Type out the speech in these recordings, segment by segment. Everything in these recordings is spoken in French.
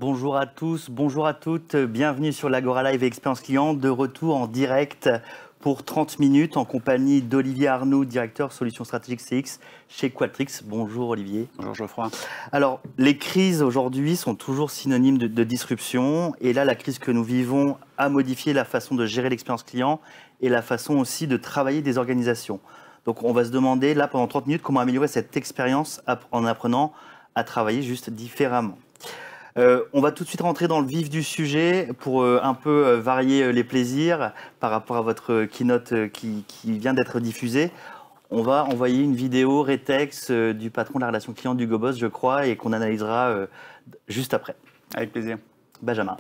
Bonjour à tous, bonjour à toutes, bienvenue sur l'Agora Live Expérience Client, de retour en direct pour 30 minutes en compagnie d'Olivier Arnoux, directeur Solutions Stratégiques CX chez Qualtrics. Bonjour Olivier. Bonjour Geoffroy. Alors, les crises aujourd'hui sont toujours synonymes de disruption et là, la crise que nous vivons a modifié la façon de gérer l'expérience client et la façon aussi de travailler des organisations. Donc, on va se demander là pendant 30 minutes comment améliorer cette expérience en apprenant à travailler juste différemment. On va tout de suite rentrer dans le vif du sujet pour un peu varier les plaisirs par rapport à votre keynote qui vient d'être diffusée. On va envoyer une vidéo rétex du patron de la relation client d'Hugo Boss, je crois, et qu'on analysera juste après. Avec plaisir. Benjamin.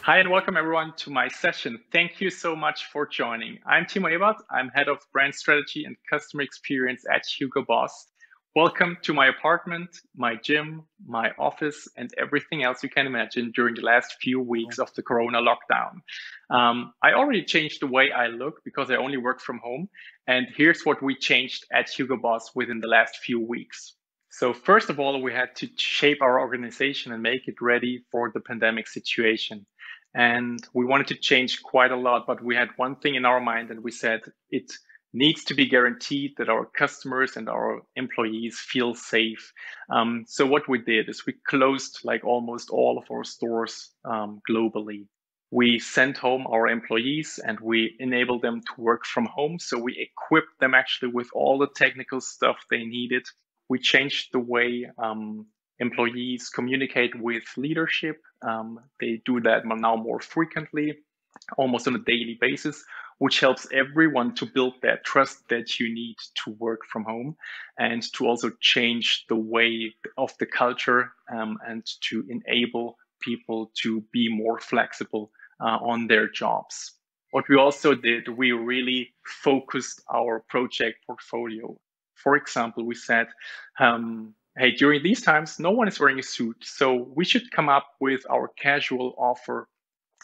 Hi and welcome everyone to my session. Thank you so much for joining. I'm Timo Ebert. I'm head of brand strategy and customer experience at Hugo Boss. Welcome to my apartment, my gym, my office, and everything else you can imagine during the last few weeks of the Corona lockdown. I already changed the way I look because I only work from home. And here's what we changed at Hugo Boss within the last few weeks. So first of all, we had to shape our organization and make it ready for the pandemic situation. And we wanted to change quite a lot, but we had one thing in our mind, and we said it needs to be guaranteed that our customers and our employees feel safe. So what we did is we closed like almost all of our stores globally. We sent home our employees and we enabled them to work from home. So we equipped them actually with all the technical stuff they needed. We changed the way employees communicate with leadership. They do that now more frequently, almost on a daily basis, which helps everyone to build that trust that you need to work from home and to also change the way of the culture and to enable people to be more flexible on their jobs. What we also did, we really focused our project portfolio. For example, we said, hey, during these times, no one is wearing a suit. So we should come up with our casual offer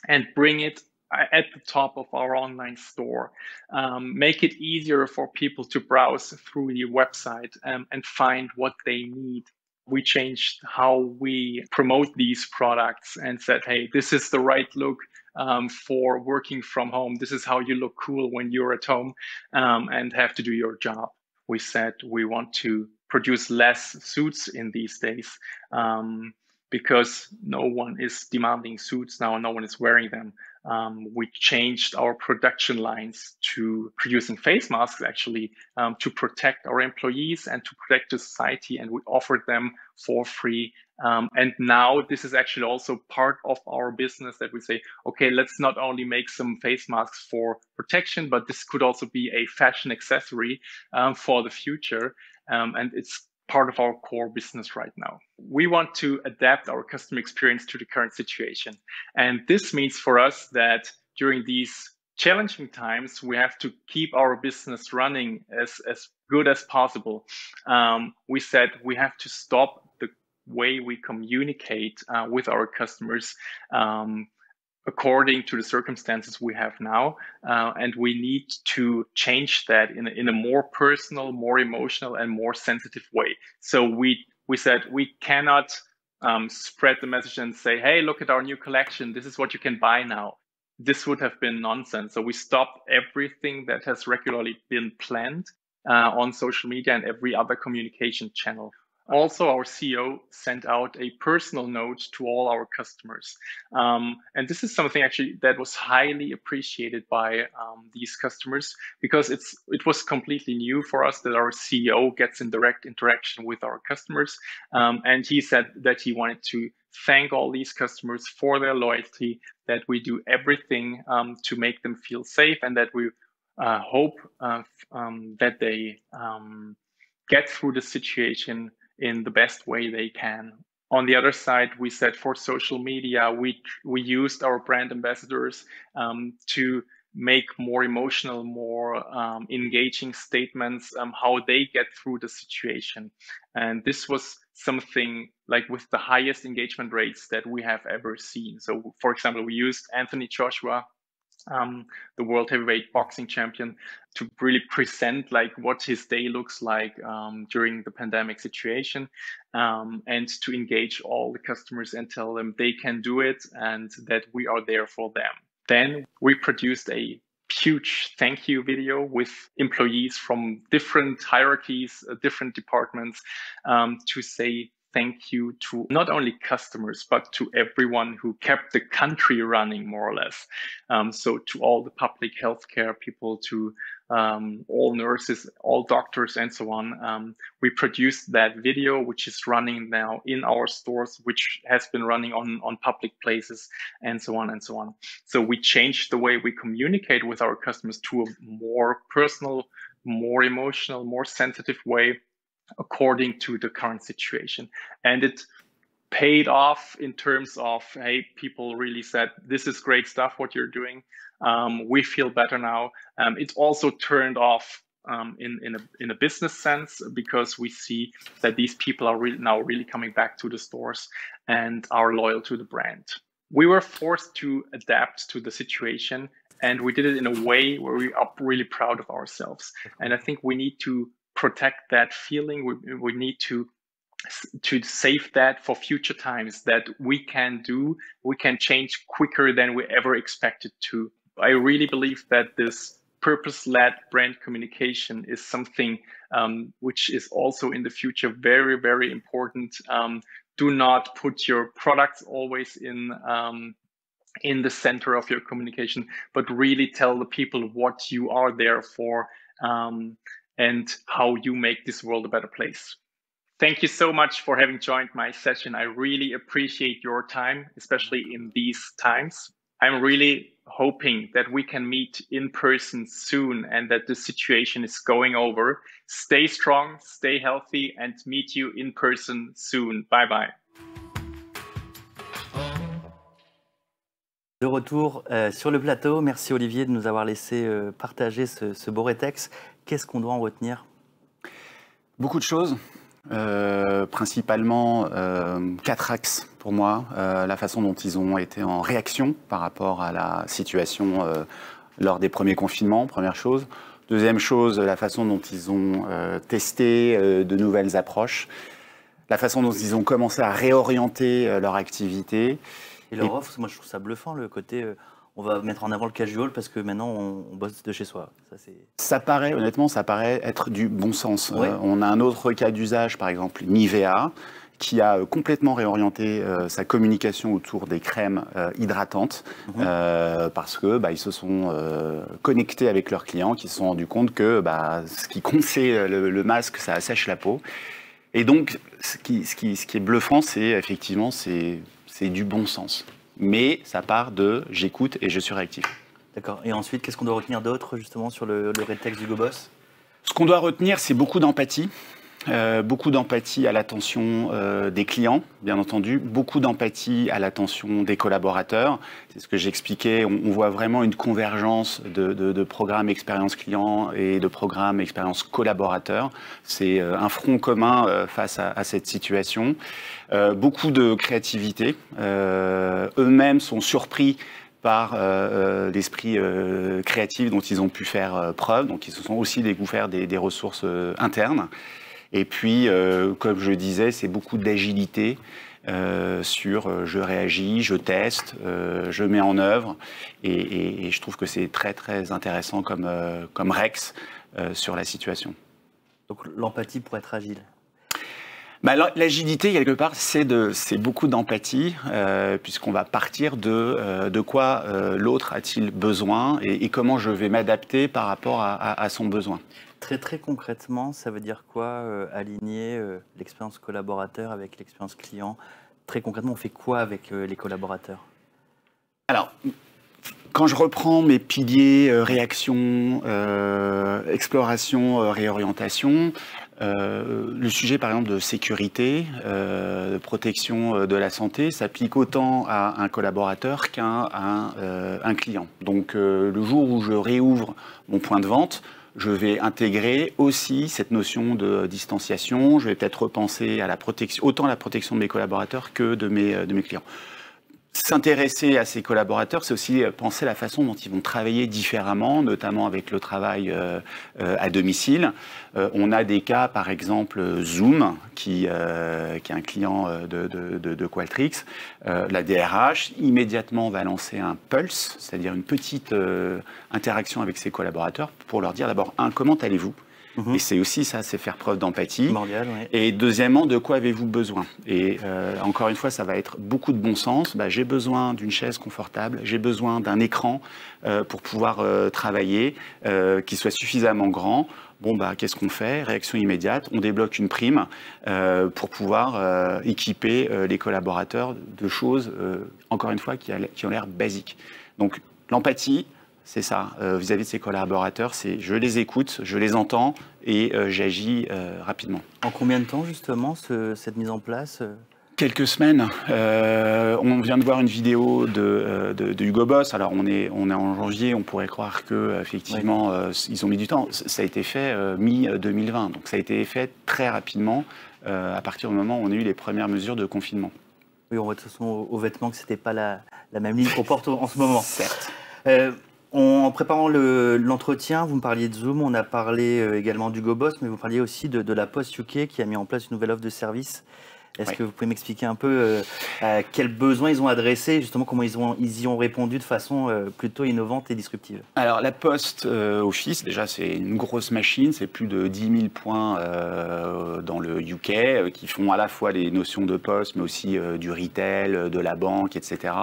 and bring it at the top of our online store. Make it easier for people to browse through the website and find what they need. We changed how we promote these products and said, hey, this is the right look for working from home. This is how you look cool when you're at home and have to do your job. We said we want to produce less suits in these days because no one is demanding suits now, no one is wearing them. We changed our production lines to producing face masks actually to protect our employees and to protect the society, and we offered them for free. And now this is actually also part of our business that we say, okay, let's not only make some face masks for protection, but this could also be a fashion accessory for the future. And it's part of our core business right now. We want to adapt our customer experience to the current situation. And this means for us that during these challenging times, we have to keep our business running as good as possible. We said we have to stop the way we communicate with our customers according to the circumstances we have now. And we need to change that in a more personal, more emotional, and more sensitive way. So we said we cannot spread the message and say, hey, look at our new collection. This is what you can buy now. This would have been nonsense. So we stopped everything that has regularly been planned on social media and every other communication channel. Also, our CEO sent out a personal note to all our customers. And this is something actually that was highly appreciated by these customers because it was completely new for us that our CEO gets in direct interaction with our customers. And he said that he wanted to thank all these customers for their loyalty, that we do everything to make them feel safe, and that we hope that they get through the situation in the best way they can. On the other side, we said for social media, we used our brand ambassadors to make more emotional, more engaging statements, how they get through the situation. And this was something like with the highest engagement rates that we have ever seen. So for example, we used Anthony Joshua the world heavyweight boxing champion, to really present like what his day looks like during the pandemic situation, and to engage all the customers and tell them they can do it and that we are there for them. Then we produced a huge thank you video with employees from different hierarchies, different departments, to say thank you to not only customers, but to everyone who kept the country running, more or less. So to all the public healthcare people, to all nurses, all doctors, and so on. We produced that video, which is running now in our stores, which has been running on public places, and so on and so on. So we changed the way we communicate with our customers to a more personal, more emotional, more sensitive way, according to the current situation. And it paid off in terms of, hey, people really said, this is great stuff, what you're doing. We feel better now. It also turned off in a business sense, because we see that these people are now really coming back to the stores and are loyal to the brand. We were forced to adapt to the situation, and we did it in a way where we are really proud of ourselves. And I think we need to protect that feeling. We need to save that for future times, that we can change quicker than we ever expected to. I really believe that this purpose-led brand communication is something which is also in the future very, very important. Do not put your products always in the center of your communication, but really tell the people what you are there for, and how you make this world a better place. Thank you so much for having joined my session. I really appreciate your time, especially in these times. I'm really hoping that we can meet in person soon and that the situation is going over. Stay strong, stay healthy, and meet you in person soon. Bye bye. De retour sur le plateau. Merci Olivier de nous avoir laissé partager ce beau rétex. Qu'est-ce qu'on doit en retenir? Beaucoup de choses. Principalement 4 axes pour moi. La façon dont ils ont été en réaction par rapport à la situation lors des premiers confinements, première chose. Deuxième chose, la façon dont ils ont testé de nouvelles approches. La façon dont ils ont commencé à réorienter leur activité. Et leur offre, moi je trouve ça bluffant, le côté on va mettre en avant le casual parce que maintenant on bosse de chez soi. Ça paraît, honnêtement, ça paraît être du bon sens. Ouais. On a un autre cas d'usage, par exemple Nivea, qui a complètement réorienté sa communication autour des crèmes hydratantes, parce que ils se sont connectés avec leurs clients, qui se sont rendus compte que ce qui compte, c'est le masque, ça assèche la peau. Et donc, ce qui est bluffant, c'est effectivement c'est du bon sens. Mais ça part de j'écoute et je suis réactif. D'accord. Et ensuite, qu'est-ce qu'on doit retenir d'autre justement sur le rétex d'Hugo Boss? Ce qu'on doit retenir, c'est beaucoup d'empathie. Beaucoup d'empathie à l'attention des clients, bien entendu. Beaucoup d'empathie à l'attention des collaborateurs. C'est ce que j'expliquais. On voit vraiment une convergence de programmes expérience client et de programmes expérience collaborateur. C'est un front commun face à cette situation. Beaucoup de créativité. Eux-mêmes sont surpris par l'esprit créatif dont ils ont pu faire preuve. Donc, ils se sont aussi découverts des ressources internes. Et puis, comme je disais, c'est beaucoup d'agilité sur je réagis, je teste, je mets en œuvre. Et je trouve que c'est très, très intéressant comme Rex sur la situation. Donc, l'empathie pour être agile. L'agilité, quelque part, c'est beaucoup d'empathie, puisqu'on va partir de quoi l'autre a-t-il besoin et comment je vais m'adapter par rapport à son besoin. Très, très concrètement, ça veut dire quoi aligner l'expérience collaborateur avec l'expérience client? Très concrètement, on fait quoi avec les collaborateurs? Alors, quand je reprends mes piliers réaction, exploration, réorientation, le sujet par exemple de sécurité, de protection de la santé s'applique autant à un collaborateur qu'à un client. Donc le jour où je réouvre mon point de vente, je vais intégrer aussi cette notion de distanciation. Je vais peut-être repenser à la protection, autant à la protection de mes collaborateurs que de mes clients. S'intéresser à ses collaborateurs, c'est aussi penser à la façon dont ils vont travailler différemment, notamment avec le travail à domicile. On a des cas, par exemple, Zoom, qui est un client de Qualtrics. La DRH, immédiatement, va lancer un pulse, c'est-à-dire une petite interaction avec ses collaborateurs pour leur dire d'abord, comment allez-vous ? Et c'est aussi ça, c'est faire preuve d'empathie. Ouais. Et deuxièmement, de quoi avez-vous besoin? Et encore une fois, ça va être beaucoup de bon sens. J'ai besoin d'une chaise confortable, j'ai besoin d'un écran pour pouvoir travailler, qui soit suffisamment grand. Qu'est-ce qu'on fait? Réaction immédiate, on débloque une prime pour pouvoir équiper les collaborateurs de choses, encore une fois, qui ont l'air basiques. Donc, l'empathie, c'est ça, vis-à-vis de ses collaborateurs, c'est je les écoute, je les entends et j'agis rapidement. En combien de temps, justement, cette mise en place? Quelques semaines. On vient de voir une vidéo de Hugo Boss. Alors, on est en janvier, on pourrait croire qu'effectivement, ils ont mis du temps. Ça a été fait mi-2020. Donc, ça a été fait très rapidement à partir du moment où on a eu les premières mesures de confinement. Oui, on voit de toute façon aux vêtements que ce n'était pas la même ligne qu'on porte en ce moment. Certes. En préparant l'entretien, vous me parliez de Zoom, on a parlé également d'Hugo Boss, mais vous parliez aussi de la Poste UK qui a mis en place une nouvelle offre de service. Est-ce que vous pouvez m'expliquer un peu à quels besoins ils ont adressé, justement comment ils y ont répondu de façon plutôt innovante et disruptive? Alors la Poste Office, déjà c'est une grosse machine, c'est plus de 10 000 points dans le UK qui font à la fois les notions de poste, mais aussi du retail, de la banque, etc.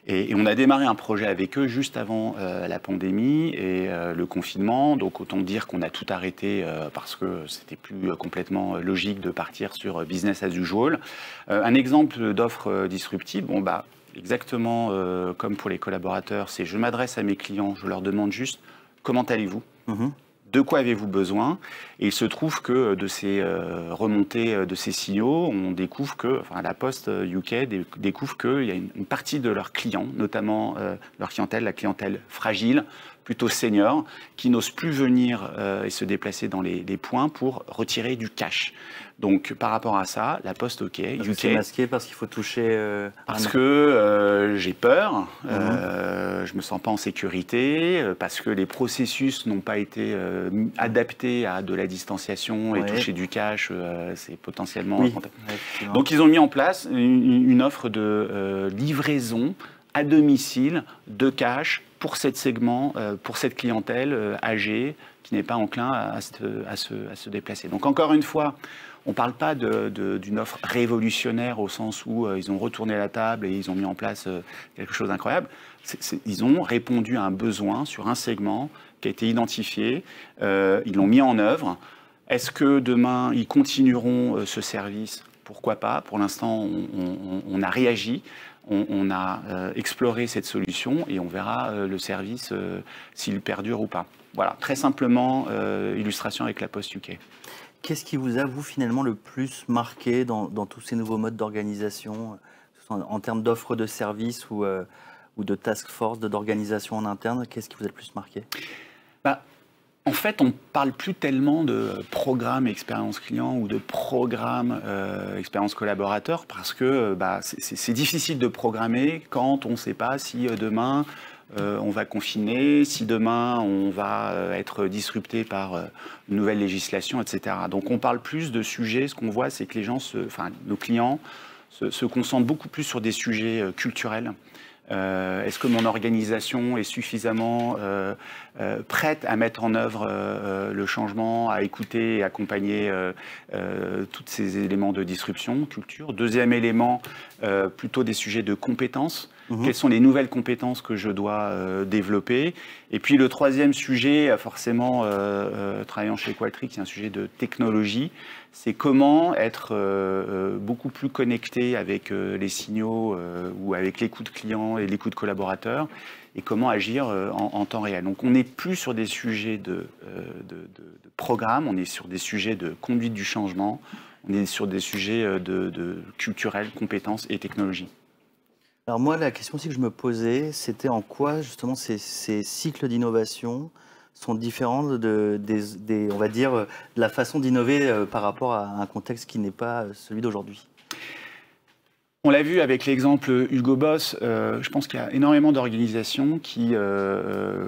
Et on a démarré un projet avec eux juste avant la pandémie et le confinement. Donc autant dire qu'on a tout arrêté parce que c'était plus complètement logique de partir sur business as usual. Un exemple d'offre disruptive, exactement comme pour les collaborateurs, c'est je m'adresse à mes clients, je leur demande juste comment allez-vous ? De quoi avez-vous besoin? Et il se trouve que de ces remontées, de ces signaux, on découvre que, la Poste UK découvre qu'il y a une partie de leurs clients, notamment leur clientèle, la clientèle fragile, plutôt senior, qui n'osent plus venir et se déplacer dans les points pour retirer du cash. Donc, par rapport à ça, la Poste UK... C'est masqué parce qu'il faut toucher... Parce que j'ai peur, je me sens pas en sécurité, parce que les processus n'ont pas été adaptés à de la distanciation et toucher du cash, c'est potentiellement... Oui. Donc, ils ont mis en place une offre de livraison à domicile de cash pour cette segment, pour cette clientèle âgée qui n'est pas enclin à se déplacer. Donc, encore une fois, on ne parle pas d'une offre révolutionnaire au sens où ils ont retourné la table et ils ont mis en place quelque chose d'incroyable. Ils ont répondu à un besoin sur un segment qui a été identifié, ils l'ont mis en œuvre. Est-ce que demain, ils continueront ce service? Pourquoi pas? Pour l'instant, on a réagi, on a exploré cette solution et on verra le service s'il perdure ou pas. Voilà, très simplement, illustration avec la Poste UK. Qu'est-ce qui vous a, vous, finalement, le plus marqué dans tous ces nouveaux modes d'organisation, en termes d'offres de services ou de task force, d'organisation en interne? Qu'est-ce qui vous a le plus marqué? En fait, on ne parle plus tellement de programme expérience client ou de programme expérience collaborateur parce que c'est difficile de programmer quand on ne sait pas si demain on va confiner, si demain on va être disrupté par une nouvelle législation, etc. Donc on parle plus de sujets, ce qu'on voit c'est que les gens, nos clients se concentrent beaucoup plus sur des sujets culturels. Est-ce que mon organisation est suffisamment prête à mettre en œuvre le changement, à écouter et accompagner tous ces éléments de disruption, culture? Deuxième élément, plutôt des sujets de compétences. Quelles sont les nouvelles compétences que je dois développer? Et puis le troisième sujet, forcément, travaillant chez Qualtrics, c'est un sujet de technologie. C'est comment être beaucoup plus connecté avec les signaux ou avec l'écoute client et l'écoute collaborateur et comment agir en temps réel. Donc on n'est plus sur des sujets de programme, on est sur des sujets de conduite du changement, on est sur des sujets de culturels, compétences et technologie. Alors moi, la question aussi que je me posais, c'était en quoi justement ces cycles d'innovation sont différents on va dire, de la façon d'innover par rapport à un contexte qui n'est pas celui d'aujourd'hui. On l'a vu avec l'exemple Hugo Boss, je pense qu'il y a énormément d'organisations qui,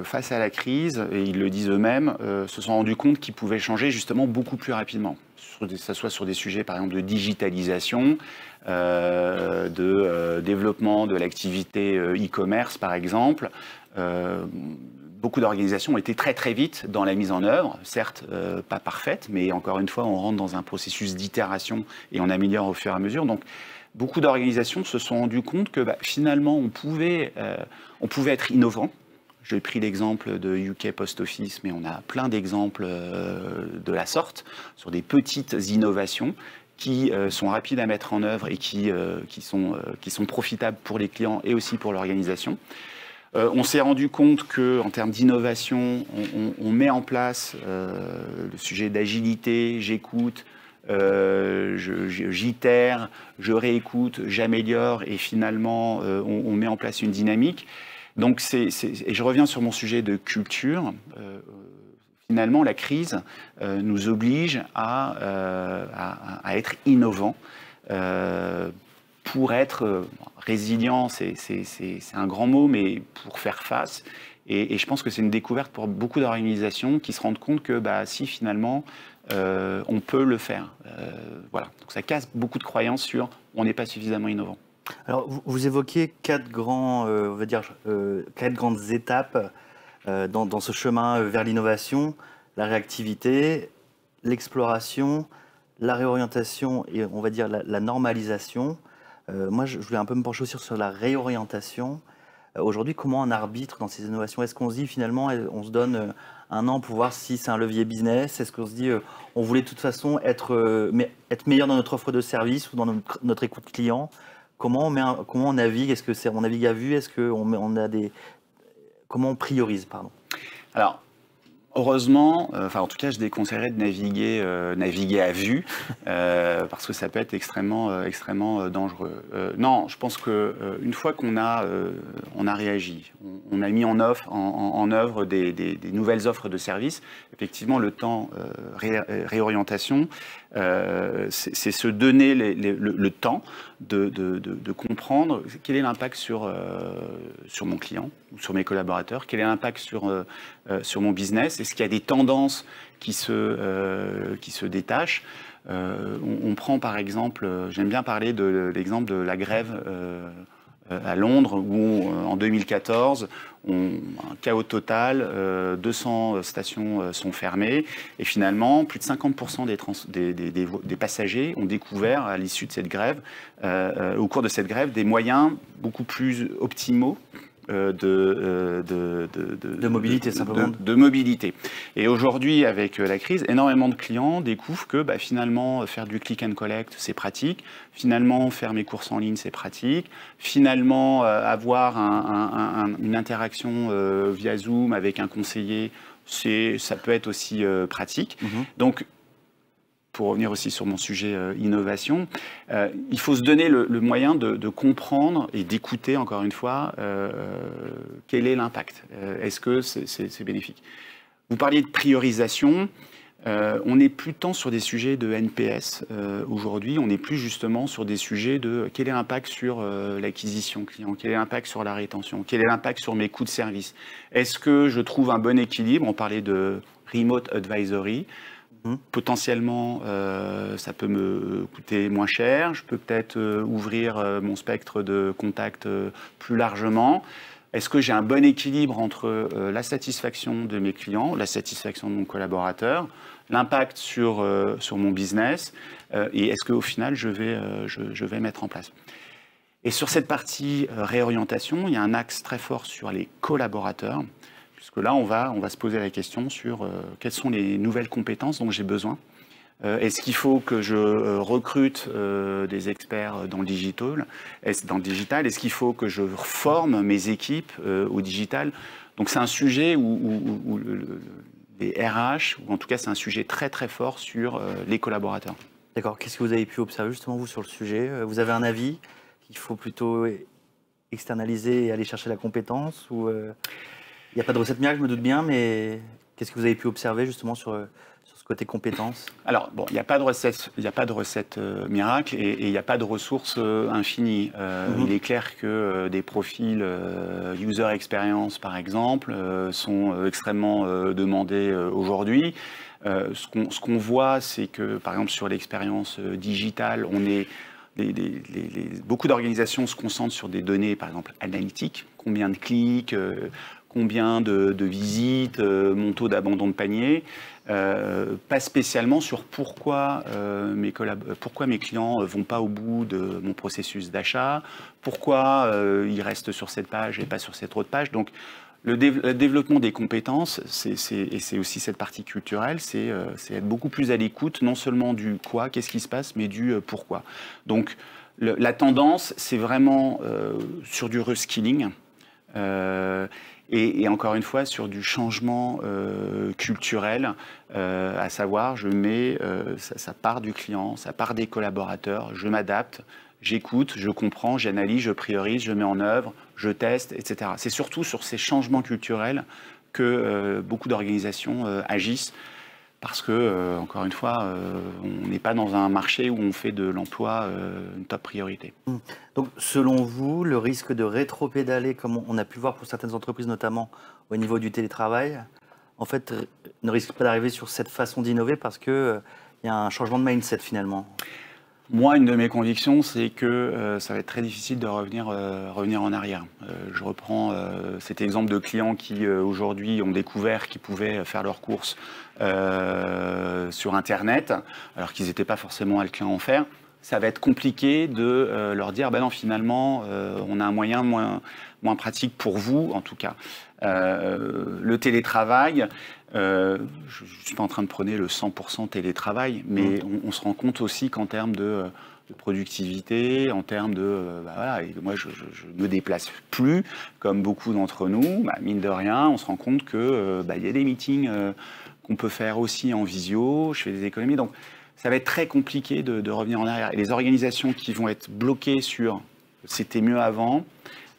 face à la crise, et ils le disent eux-mêmes, se sont rendus compte qu'ils pouvaient changer justement beaucoup plus rapidement. Que ce soit sur des sujets par exemple de digitalisation, de développement de l'activité e-commerce par exemple. Beaucoup d'organisations ont été très très vite dans la mise en œuvre, certes pas parfaite, mais encore une fois on rentre dans un processus d'itération et on améliore au fur et à mesure. Donc, beaucoup d'organisations se sont rendues compte que finalement, on pouvait être innovant. J'ai pris l'exemple de UK Post Office, mais on a plein d'exemples de la sorte, sur des petites innovations qui sont rapides à mettre en œuvre et qui sont profitables pour les clients et aussi pour l'organisation. On s'est rendu compte qu'en termes d'innovation, on met en place le sujet d'agilité, j'écoute, j'itère, je réécoute, j'améliore et finalement on met en place une dynamique. Donc et je reviens sur mon sujet de culture. Finalement, la crise nous oblige à être innovants. Pour être résilient, c'est un grand mot, mais pour faire face. Et je pense que c'est une découverte pour beaucoup d'organisations qui se rendent compte que si finalement on peut le faire. Voilà. Donc ça casse beaucoup de croyances sur on n'est pas suffisamment innovant. Alors vous évoquez quatre grandes étapes dans ce chemin vers l'innovation: la réactivité, l'exploration, la réorientation et on va dire la normalisation. Moi, je voulais un peu me pencher aussi sur la réorientation. Aujourd'hui, comment on arbitre dans ces innovations? Est-ce qu'on se dit finalement, on se donne un an pour voir si c'est un levier business? Est-ce qu'on se dit, on voulait de toute façon être meilleur dans notre offre de service ou dans notre écoute client? Comment on navigue? Est-ce que on navigue à vue? Est-ce qu'on a comment on priorise, pardon? Alors, heureusement, en tout cas, je déconseillerais de naviguer à vue, parce que ça peut être extrêmement dangereux. Non, je pense qu'une fois qu'on a réagi, on a mis en œuvre des nouvelles offres de services, effectivement, le temps réorientation, c'est se donner le temps de comprendre quel est l'impact sur mon client ou sur mes collaborateurs, quel est l'impact sur mon business. Est-ce qu'il y a des tendances qui se détachent? On prend par exemple, j'aime bien parler de l'exemple de la grève à Londres, où en 2014, un chaos total, 200 stations sont fermées, et finalement, plus de 50% des passagers ont découvert à l'issue de cette grève, au cours de cette grève, des moyens beaucoup plus optimaux de mobilité, simplement. De mobilité. Et aujourd'hui, avec la crise, énormément de clients découvrent que finalement, faire du click and collect, c'est pratique. Finalement, faire mes courses en ligne, c'est pratique. Finalement, avoir une interaction via Zoom avec un conseiller, ça peut être aussi pratique. Donc, pour revenir aussi sur mon sujet innovation, il faut se donner le moyen de comprendre et d'écouter, encore une fois, quel est l'impact. Est-ce que c'est bénéfique? Vous parliez de priorisation. On n'est plus tant sur des sujets de NPS aujourd'hui, on n'est plus justement sur des sujets de quel est l'impact sur l'acquisition client, quel est l'impact sur la rétention, quel est l'impact sur mes coûts de service. Est-ce que je trouve un bon équilibre? On parlait de remote advisory. Potentiellement, ça peut me coûter moins cher. Je peux peut-être ouvrir mon spectre de contacts plus largement. Est-ce que j'ai un bon équilibre entre la satisfaction de mes clients, la satisfaction de mon collaborateur, l'impact sur mon business, et est-ce qu'au final, je vais mettre en place? Et sur cette partie réorientation, il y a un axe très fort sur les collaborateurs. Puisque là, on va se poser la question sur quelles sont les nouvelles compétences dont j'ai besoin. Est-ce qu'il faut que je recrute des experts dans le digital? Est-ce qu'il faut que je forme mes équipes au digital? Donc c'est un sujet où les RH, ou en tout cas c'est un sujet très très fort sur les collaborateurs. D'accord. Qu'est-ce que vous avez pu observer justement vous sur le sujet? Vous avez un avis qu'il faut plutôt externaliser et aller chercher la compétence ou il n'y a pas de recette miracle, je me doute bien, mais qu'est-ce que vous avez pu observer justement sur ce côté compétences? Alors, bon, il n'y a pas de recette miracle et il n'y a pas de ressources infinies. Il est clair que des profils user experience, par exemple, sont extrêmement demandés aujourd'hui. Ce qu'on voit, c'est que, par exemple, sur l'expérience digitale, beaucoup d'organisations se concentrent sur des données, par exemple, analytiques. Combien de clics, combien de visites, mon taux d'abandon de panier. Pas spécialement sur pourquoi mes clients ne vont pas au bout de mon processus d'achat, pourquoi ils restent sur cette page et pas sur cette autre page. Donc, le développement des compétences, et c'est aussi cette partie culturelle, c'est être beaucoup plus à l'écoute, non seulement du quoi, qu'est-ce qui se passe, mais du pourquoi. Donc, la tendance, c'est vraiment sur du reskilling. Et encore une fois, sur du changement culturel, à savoir, ça part du client, ça part des collaborateurs, je m'adapte, j'écoute, je comprends, j'analyse, je priorise, je mets en œuvre, je teste, etc. C'est surtout sur ces changements culturels que beaucoup d'organisations agissent. Parce que, encore une fois, on n'est pas dans un marché où on fait de l'emploi une top priorité. Donc, selon vous, le risque de rétro-pédaler, comme on a pu le voir pour certaines entreprises, notamment au niveau du télétravail, en fait, ne risque pas d'arriver sur cette façon d'innover parce qu'il y a un changement de mindset finalement? Moi, une de mes convictions, c'est que ça va être très difficile de revenir en arrière. Je reprends cet exemple de clients qui, aujourd'hui, ont découvert qu'ils pouvaient faire leurs courses sur Internet, alors qu'ils n'étaient pas forcément enclins à en faire. Ça va être compliqué de leur dire, ben non, finalement, on a un moyen moins pratique pour vous, en tout cas. Le télétravail, je ne suis pas en train de prôner le 100% télétravail, mais on se rend compte aussi qu'en termes de productivité, en termes de... voilà, et moi, je ne me déplace plus, comme beaucoup d'entre nous. Mine de rien, on se rend compte qu'il y a des meetings qu'on peut faire aussi en visio, je fais des économies. Donc, ça va être très compliqué de revenir en arrière. Et les organisations qui vont être bloquées sur « c'était mieux avant »,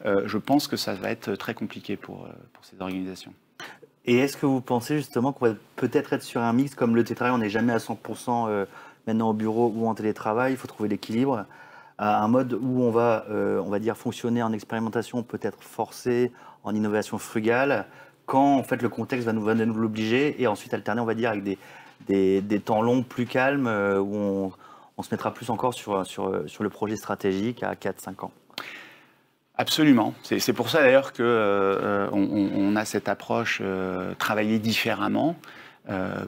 je pense que ça va être très compliqué pour ces organisations. Et est-ce que vous pensez justement qu'on va peut-être être sur un mix comme le télétravail, on n'est jamais à 100% maintenant au bureau ou en télétravail, il faut trouver l'équilibre, un mode où on va dire fonctionner en expérimentation peut-être forcée, en innovation frugale, quand en fait le contexte va nous l'obliger, et ensuite alterner, on va dire, avec des temps longs plus calmes où on se mettra plus encore sur le projet stratégique à 4-5 ans. Absolument. C'est pour ça d'ailleurs qu'on a cette approche travailler différemment,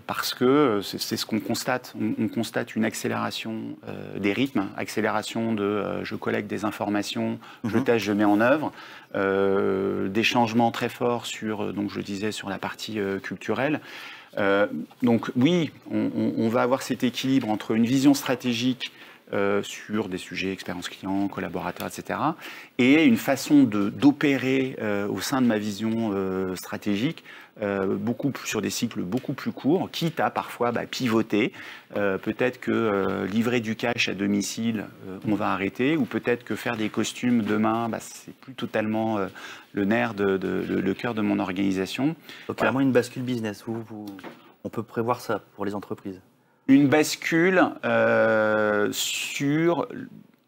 parce que c'est ce qu'on constate. On constate une accélération des rythmes, accélération de je collecte des informations, je teste, je mets en œuvre, des changements très forts sur, donc je disais, sur la partie culturelle. Donc oui, on va avoir cet équilibre entre une vision stratégique sur des sujets expérience client, collaborateurs, etc. et une façon d'opérer au sein de ma vision stratégique sur des cycles beaucoup plus courts, quitte à parfois pivoter. Peut-être que livrer du cash à domicile, on va arrêter, ou peut-être que faire des costumes demain, c'est plus totalement le nerf, le cœur de mon organisation. Donc clairement une bascule business, on peut prévoir ça pour les entreprises. Une bascule sur,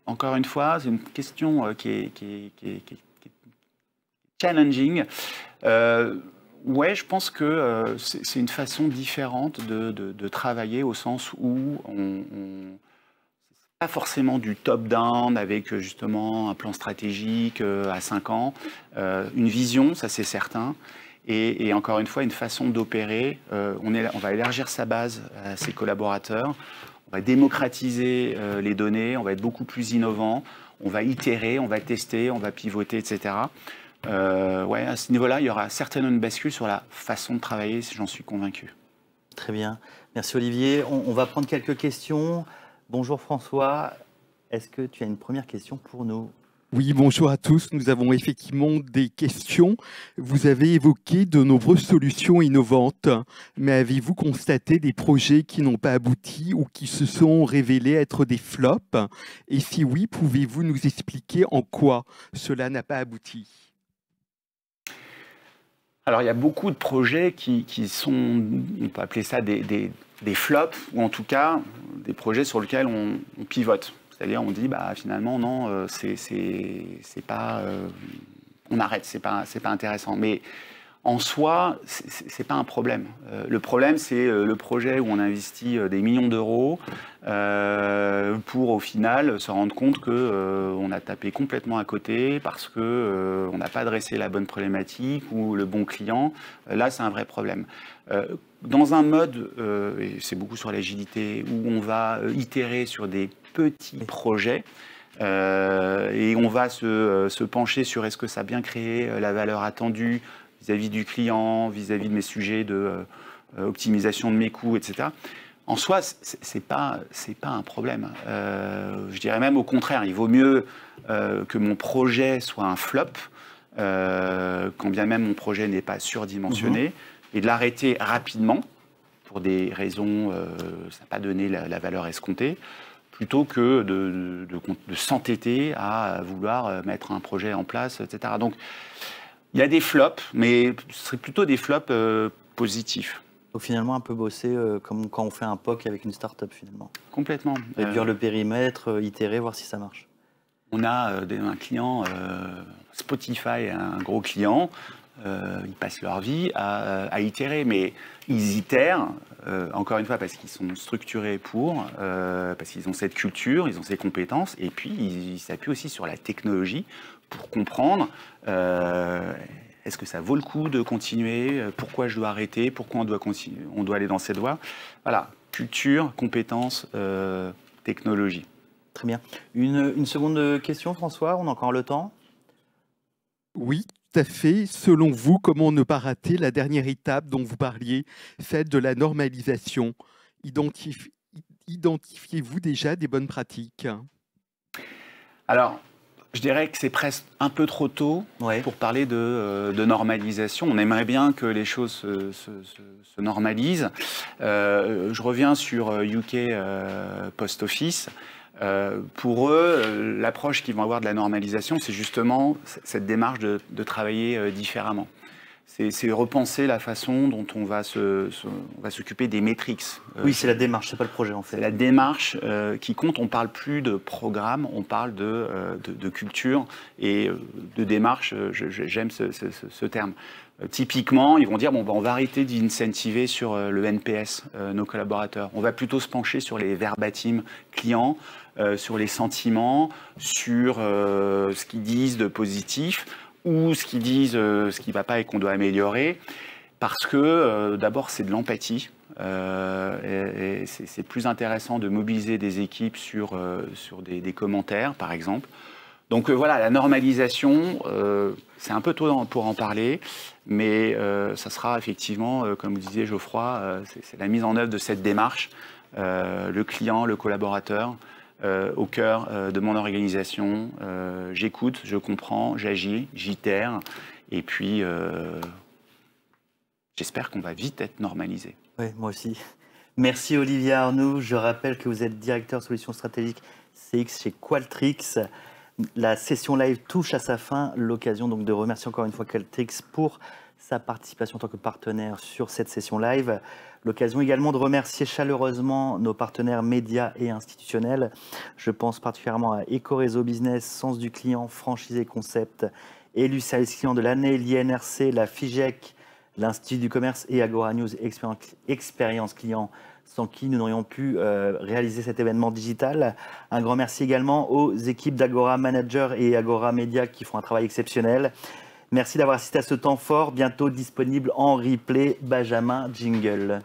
encore une fois, c'est une question qui est challenging. Ouais, je pense que c'est une façon différente de travailler, au sens où pas forcément du top-down avec justement un plan stratégique à 5 ans, une vision, ça c'est certain. Et encore une fois, une façon d'opérer. On va élargir sa base à ses collaborateurs, on va démocratiser les données, on va être beaucoup plus innovant, on va itérer, on va tester, on va pivoter, etc. Ouais, à ce niveau-là, il y aura certainement une bascule sur la façon de travailler, j'en suis convaincu. Très bien. Merci Olivier. On va prendre quelques questions. Bonjour François. Est-ce que tu as une première question pour nous ? Oui, bonjour à tous. Nous avons effectivement des questions. Vous avez évoqué de nombreuses solutions innovantes, mais avez-vous constaté des projets qui n'ont pas abouti ou qui se sont révélés être des flops? Et si oui, pouvez-vous nous expliquer en quoi cela n'a pas abouti? Alors, il y a beaucoup de projets qui sont, on peut appeler ça des flops, ou en tout cas des projets sur lesquels on pivote. C'est-à-dire on dit finalement non, c'est pas, on arrête, c'est pas intéressant. Mais en soi, c'est pas un problème. Le problème, c'est le projet où on investit des millions d'euros pour au final se rendre compte que on a tapé complètement à côté parce que on n'a pas adressé la bonne problématique ou le bon client. Là, c'est un vrai problème. Dans un mode, et c'est beaucoup sur l'agilité, où on va itérer sur des petits projets, et on va se pencher sur est-ce que ça a bien créé la valeur attendue vis-à-vis du client, vis-à-vis de mes sujets de optimisation de mes coûts, etc. En soi, c'est pas un problème. Je dirais même au contraire, il vaut mieux que mon projet soit un flop, quand bien même mon projet n'est pas surdimensionné, et de l'arrêter rapidement pour des raisons, ça n'a pas donné la valeur escomptée, plutôt que de s'entêter à vouloir mettre un projet en place, etc. Donc, il y a des flops, mais ce serait plutôt des flops positifs. Donc finalement, un peu bosser comme quand on fait un POC avec une start-up finalement. Complètement. Réduire le périmètre, itérer, voir si ça marche. On a un client, Spotify, un gros client, ils passent leur vie à itérer, mais ils itèrent, encore une fois, parce qu'ils sont structurés parce qu'ils ont cette culture, ils ont ces compétences, et puis ils s'appuient aussi sur la technologie pour comprendre est-ce que ça vaut le coup de continuer, pourquoi je dois arrêter, pourquoi on doit continuer, on doit aller dans cette voie. Voilà, culture, compétences, technologie. Très bien. Une seconde question, François, on a encore le temps? Oui, tout à fait. Selon vous, comment ne pas rater la dernière étape dont vous parliez, celle de la normalisation? Identifiez-vous déjà des bonnes pratiques? Alors, je dirais que c'est presque un peu trop tôt pour parler de normalisation. On aimerait bien que les choses se normalisent. Je reviens sur UK Post Office. Pour eux, l'approche qu'ils vont avoir de la normalisation, c'est justement cette démarche de travailler différemment. C'est repenser la façon dont on va s'occuper des métriques. Oui, c'est la démarche, c'est pas le projet en fait. C'est la démarche qui compte. On ne parle plus de programme, on parle de culture et de démarche. J'aime ce terme. Typiquement, ils vont dire bon, on va arrêter d'incentiver sur le NPS nos collaborateurs. On va plutôt se pencher sur les verbatim clients, sur les sentiments, sur ce qu'ils disent de positif ou ce qu'ils disent, ce qui ne va pas et qu'on doit améliorer. Parce que d'abord, c'est de l'empathie. Et c'est plus intéressant de mobiliser des équipes sur des commentaires, par exemple. Donc voilà, la normalisation, c'est un peu tôt pour en parler, mais ça sera effectivement, comme vous disiez Geoffroy, c'est la mise en œuvre de cette démarche, le client, le collaborateur, au cœur de mon organisation. J'écoute, je comprends, j'agis, j'itère, et puis j'espère qu'on va vite être normalisé. Oui, moi aussi. Merci Olivier Arnoux. Je rappelle que vous êtes directeur solutions stratégiques CX chez Qualtrics. La session live touche à sa fin. L'occasion donc de remercier encore une fois Qualtrics pour sa participation en tant que partenaire sur cette session live. L'occasion également de remercier chaleureusement nos partenaires médias et institutionnels. Je pense particulièrement à Ecoréseau Business, Sens du Client, Franchisé Concept, élu service client de l'année, l'INRC, la FIGEC, l'Institut du Commerce et Agora News Expérience Client, sans qui nous n'aurions pu réaliser cet événement digital. Un grand merci également aux équipes d'Agora Manager et Agora Media qui font un travail exceptionnel. Merci d'avoir assisté à ce temps fort, bientôt disponible en replay. Benjamin, jingle.